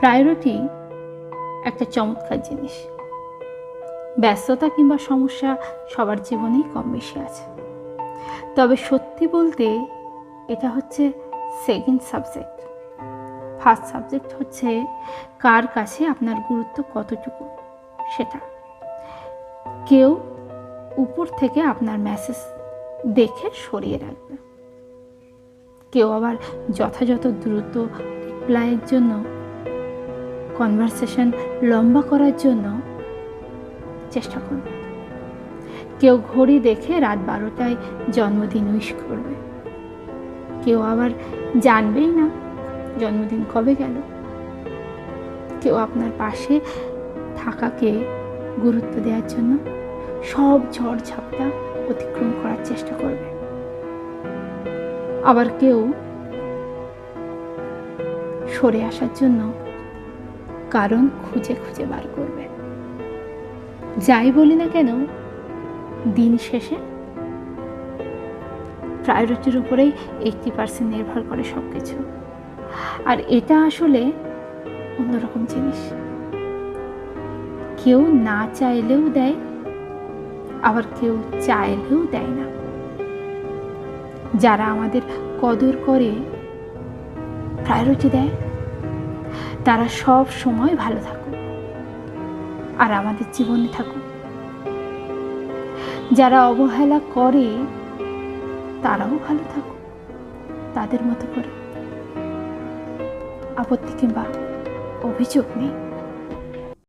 Priority একটা চমৎকার জিনিস। ব্যস্ততা কিংবা সমস্যা সবার জীবনেই কম বেশি আছে, তবে সত্যি বলতে এটা হচ্ছে সেকেন্ড সাবজেক্ট। ফার্স্ট সাবজেক্ট হচ্ছে কার কাছে আপনার গুরুত্ব কতটুকু সেটা। কেউ উপর থেকে আপনার মেসেজ দেখে সরিয়ে রাখবে, কেউ আবার যথাযথ দ্রুত রিপ্লাইয়ের জন্য, কনভারসেশন লম্বা করার জন্য চেষ্টা করবে, কেউ ঘড়ি দেখে রাত 12টায় জন্মদিন উইশ করবে, কেউ আবার জানবেই না জন্মদিন কবে গেল, কেউ আপনার পাশে থাকাকে গুরুত্ব দেওয়ার জন্য সব ঝড় ঝাপটা অতিক্রম করার চেষ্টা করবে, আবার কেউ সরে আসার জন্য কারণ খুঁজে খুঁজে বার করবে। যাই বলি না কেন, দিন শেষে প্রায়োরিটির উপরেই 80% নির্ভর করে সব কিছু। আর এটা আসলে অন্যরকম জিনিস। কেউ না চাইলেও দেয়, আবার কেউ চাইলেও দেয় না। যারা আমাদের কদর করে, প্রায়োরিটি দেয়, তারা সব সময় ভালো থাকুক আর আমাদের জীবনে থাকুক। যারা অবহেলা করে তারাও ভালো থাকুক তাদের মতো করে। আপত্তি কিংবা অভিযোগ নেই।